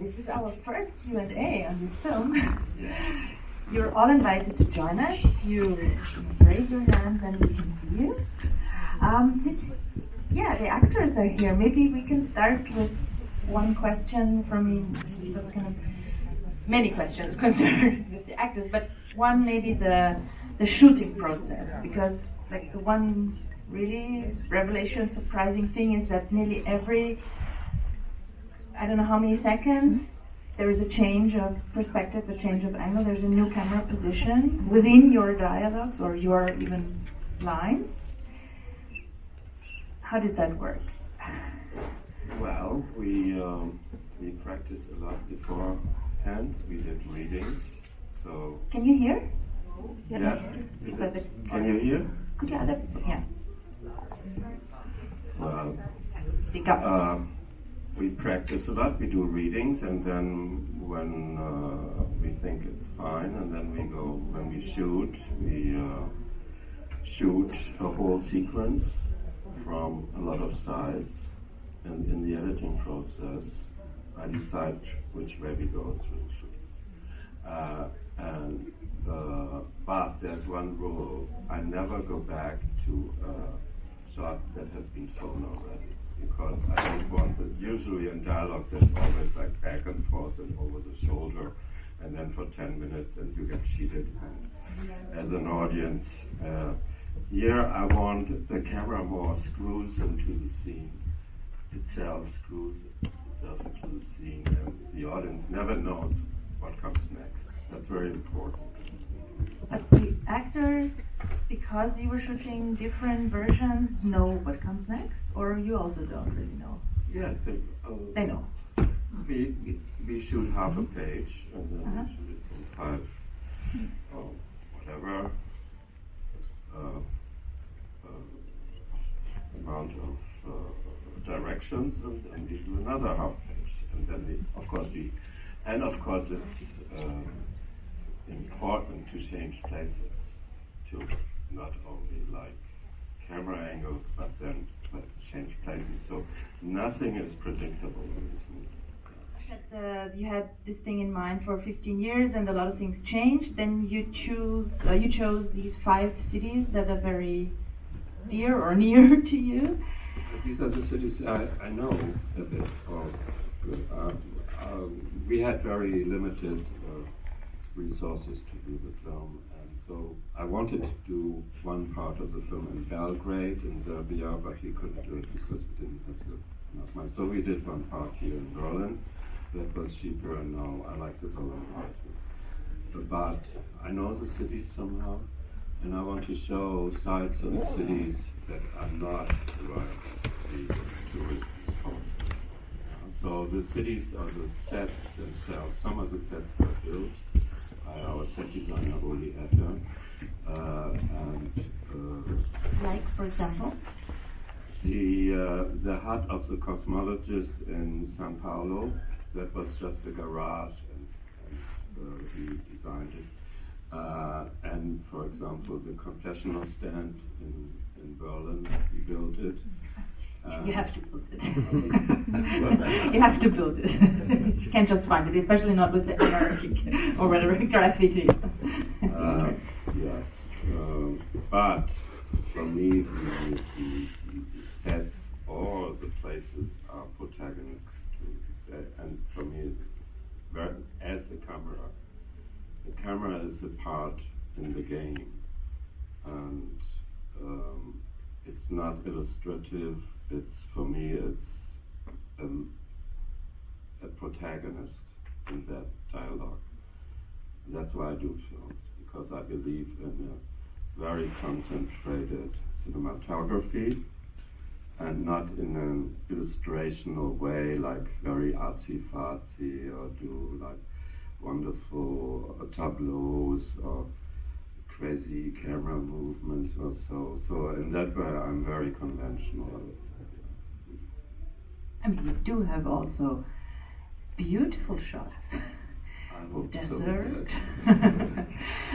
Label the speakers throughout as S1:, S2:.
S1: this is our first Q&A on this film. You're all invited to join us. You raise your hand, then we can see you. Since the actors are here, maybe we can start with one question from just kind of many questions concerned with the actors, but one maybe the shooting process, because like the one really revelation, surprising thing is that nearly every, I don't know how many seconds, there is a change of perspective, a change of angle, there's a new camera position within your dialogues or your even lines. How did that work?
S2: Well, we practiced a lot beforehand. We did readings, so...
S1: Can you hear?
S2: Yeah. Can you hear?
S1: Yeah.
S2: Well,
S1: speak up.
S2: We practice a lot, we do readings, and then when we think it's fine, and then when we shoot a whole sequence from a lot of sides, and in the editing process, I decide which way we go through the shoot. But there's one rule, I never go back to a shot that has been shown already. Because I don't want it. Usually in dialogues there's always like back and forth and over the shoulder, and then for 10 minutes and you get cheated. And as an audience, here I want the camera more screws into the scene itself, screws itself into the scene, and the audience never knows what comes next. That's very important.
S1: But the actors, because you were shooting different versions, know what comes next, or you also don't really know?
S2: Yes,
S1: they know.
S2: We shoot half a page, and then we shoot it in 5 or whatever amount of directions, and we do another half page, and then of course it's important to change places, to not only like camera angles, but then change places. So nothing is predictable in this movie.
S1: You had this thing in mind for 15 years, and a lot of things changed. Then you chose these 5 cities that are very dear or near to you.
S2: These are the cities I know a bit of. We had very limited resources to do the film, and so I wanted to do one part of the film in Belgrade in Serbia, but we couldn't do it because we didn't have enough money. So we did one part here in Berlin that was cheaper, and now I like the Berlin part too. But I know the cities somehow, and I want to show sides of the cities that are not the tourist spots. So the cities are the sets themselves. Some of the sets were built by our set designer Uli Etter,
S1: like, for example,
S2: the hut of the cosmologist in São Paulo. That was just a garage, and he designed it. And for example, the confessional stand in Berlin, he built it.
S1: You have to build it. You have to build it. You can't just find it, especially not with the Arabic or whatever graffiti.
S2: Yes, but for me, the sets, all the places are protagonists too. And for me, it's very, as the camera is the part in the game, and it's not illustrative. It's, for me, it's a protagonist in that dialogue. And that's why I do films, because I believe in a very concentrated cinematography and not in an illustrational way, like very artsy-fartsy, or do like wonderful tableaus or crazy camera movements or so. So in that way, I'm very conventional.
S1: I mean, you do have also beautiful shots.
S2: I hope
S1: Desert.
S2: So,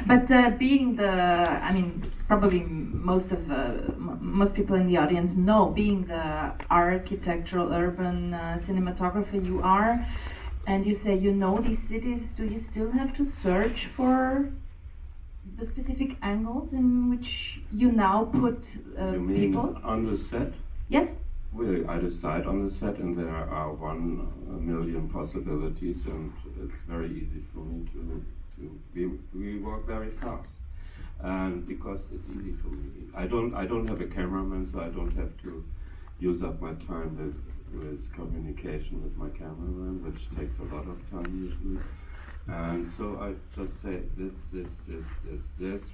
S1: But being probably most people in the audience know, being the architectural urban cinematographer you are, And you say you know these cities. Do you still have to search for the specific angles in which you now put
S2: You mean
S1: people?
S2: on the set?
S1: Yes.
S2: Well, I decide on the set, and there are 1,000,000 possibilities, and it's very easy for me to we work very fast, and because it's easy for me. I don't have a cameraman, so I don't have to use up my time with communication with my cameraman, which takes a lot of time usually. And so I just say this.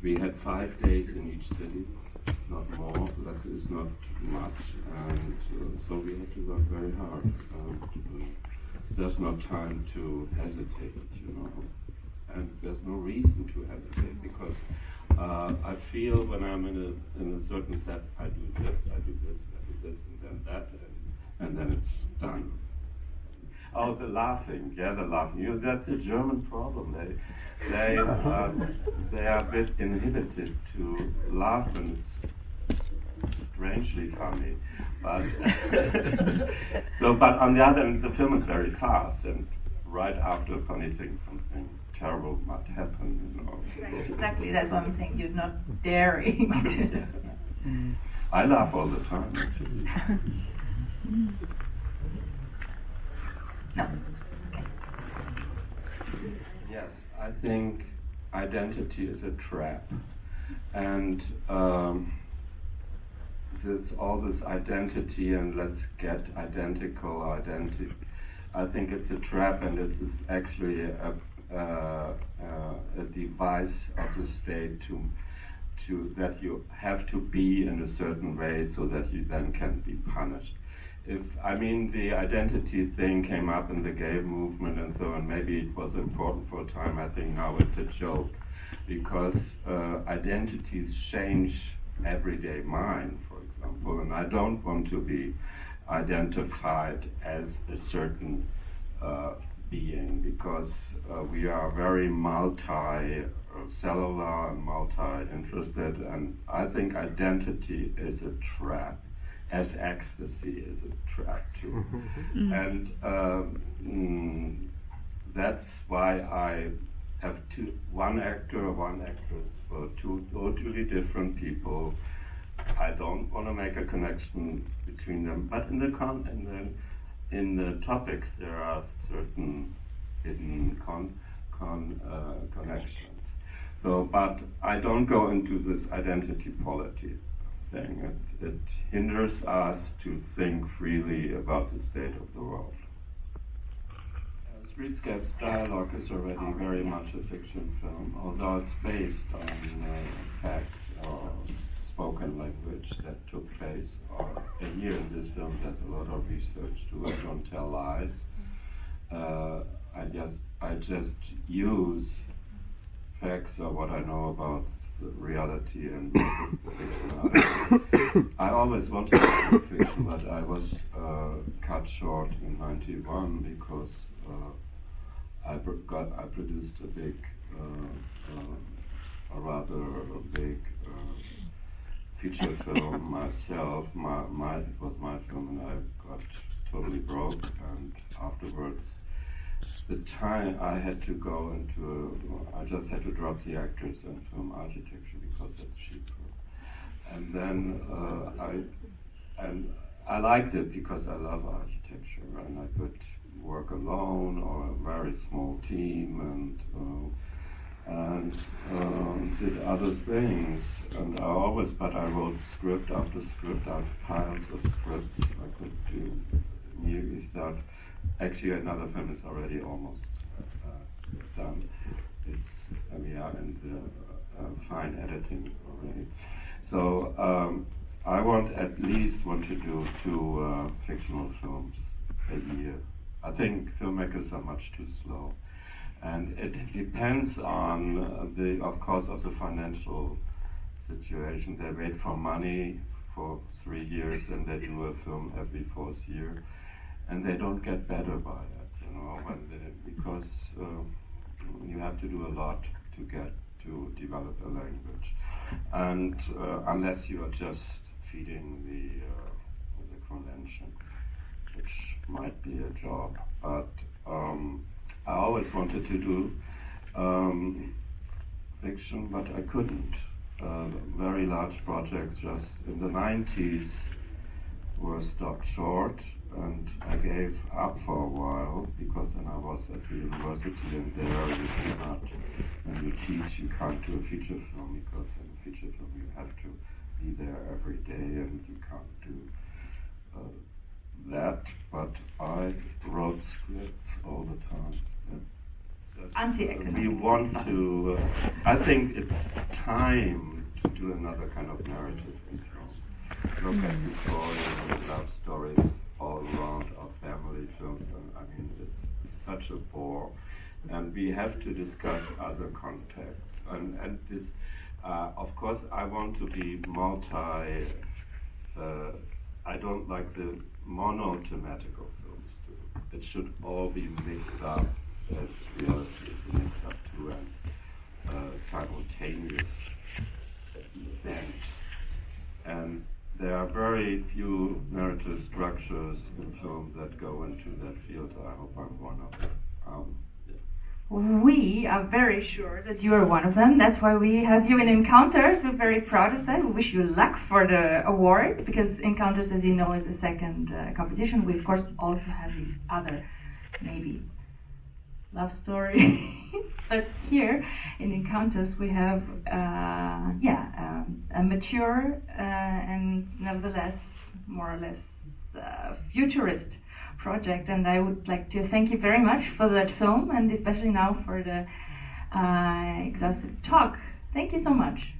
S2: We had 5 days in each city, not more. That is not much, and so we had to work very hard. There's no time to hesitate, you know, and there's no reason to hesitate because I feel when I'm in a certain set, I do this, and then that, and then it's done. Oh, the laughing. You know, that's a German problem. They are a bit inhibited to laugh, and it's strangely funny. But but on the other hand, the film is very fast, and right after a funny thing, something terrible might happen. You know.
S1: Exactly. That's what I'm saying. You're not daring to.
S2: I laugh all the time, actually.
S1: No.
S2: Yes, I think identity is a trap, and all this identity and let's get identical identity. I think it's a trap, and it's actually a device of the state to that you have to be in a certain way so that you then can be punished. The identity thing came up in the gay movement and so on, maybe it was important for a time. I think now it's a joke because identities change everyday mind, for example, and I don't want to be identified as a certain being because we are very multi-cellular and multi-interested, and I think identity is a trap, as ecstasy is a trap too. And that's why I have one actor, one actress for two totally different people. I don't want to make a connection between them, but in the topics there are certain hidden connections. So, but I don't go into this identity politics thing. It hinders us to think freely about the state of the world. Streetscape's dialogue is already very much a fiction film, although it's based on facts or spoken language that took place. Here in this film, there's a lot of research too. I don't tell lies. I just use facts or what I know about the reality and fiction. I always wanted to do fiction, but I was cut short in '91 because I produced a rather big feature film myself. It was my film, and I got totally broke. And afterwards, the time I had to go I just had to drop the actors and film architecture because it's cheaper. And then I liked it because I love architecture, and I could work alone or a very small team, and did other things. And I wrote script after script. I have piles of scripts I could do. Immediately start. Actually, another film is already almost done. We are in the fine editing already. So I at least want to do 2 fictional films a year. I think filmmakers are much too slow, and it depends on of course, of the financial situation. They wait for money for 3 years, and they do a film every 4th year, and they don't get better by it, you know, because you have to do a lot to develop a language, and unless you are just feeding the convention, which might be a job, but I always wanted to do fiction, but I couldn't. Very large projects just in the 90s were stopped short, and I gave up for a while because then I was at the university, and there you cannot, when you teach, you can't do a feature film, because in a feature film you have to be there every day, and you can't do that. But I wrote scripts all the time. We want to. I think it's time to do another kind of narrative in film. Look at the stories, love stories all around our family films. And I mean, it's such a bore, and we have to discuss other contexts. And this, of course, I want to be multi. I don't like the monothematical films too. It should all be mixed up as reality is mixed up to an simultaneous event. And there are very few narrative structures in film that go into that field. I hope I'm one of them.
S1: We are very sure that you are one of them. That's why we have you in Encounters. We're very proud of that. We wish you luck for the award, because Encounters, as you know, is a second competition. We, of course, also have these other, maybe, love stories. But here in Encounters we have a mature and nevertheless more or less futurist project, and I would like to thank you very much for that film, and especially now for the exhaustive talk. Thank you so much.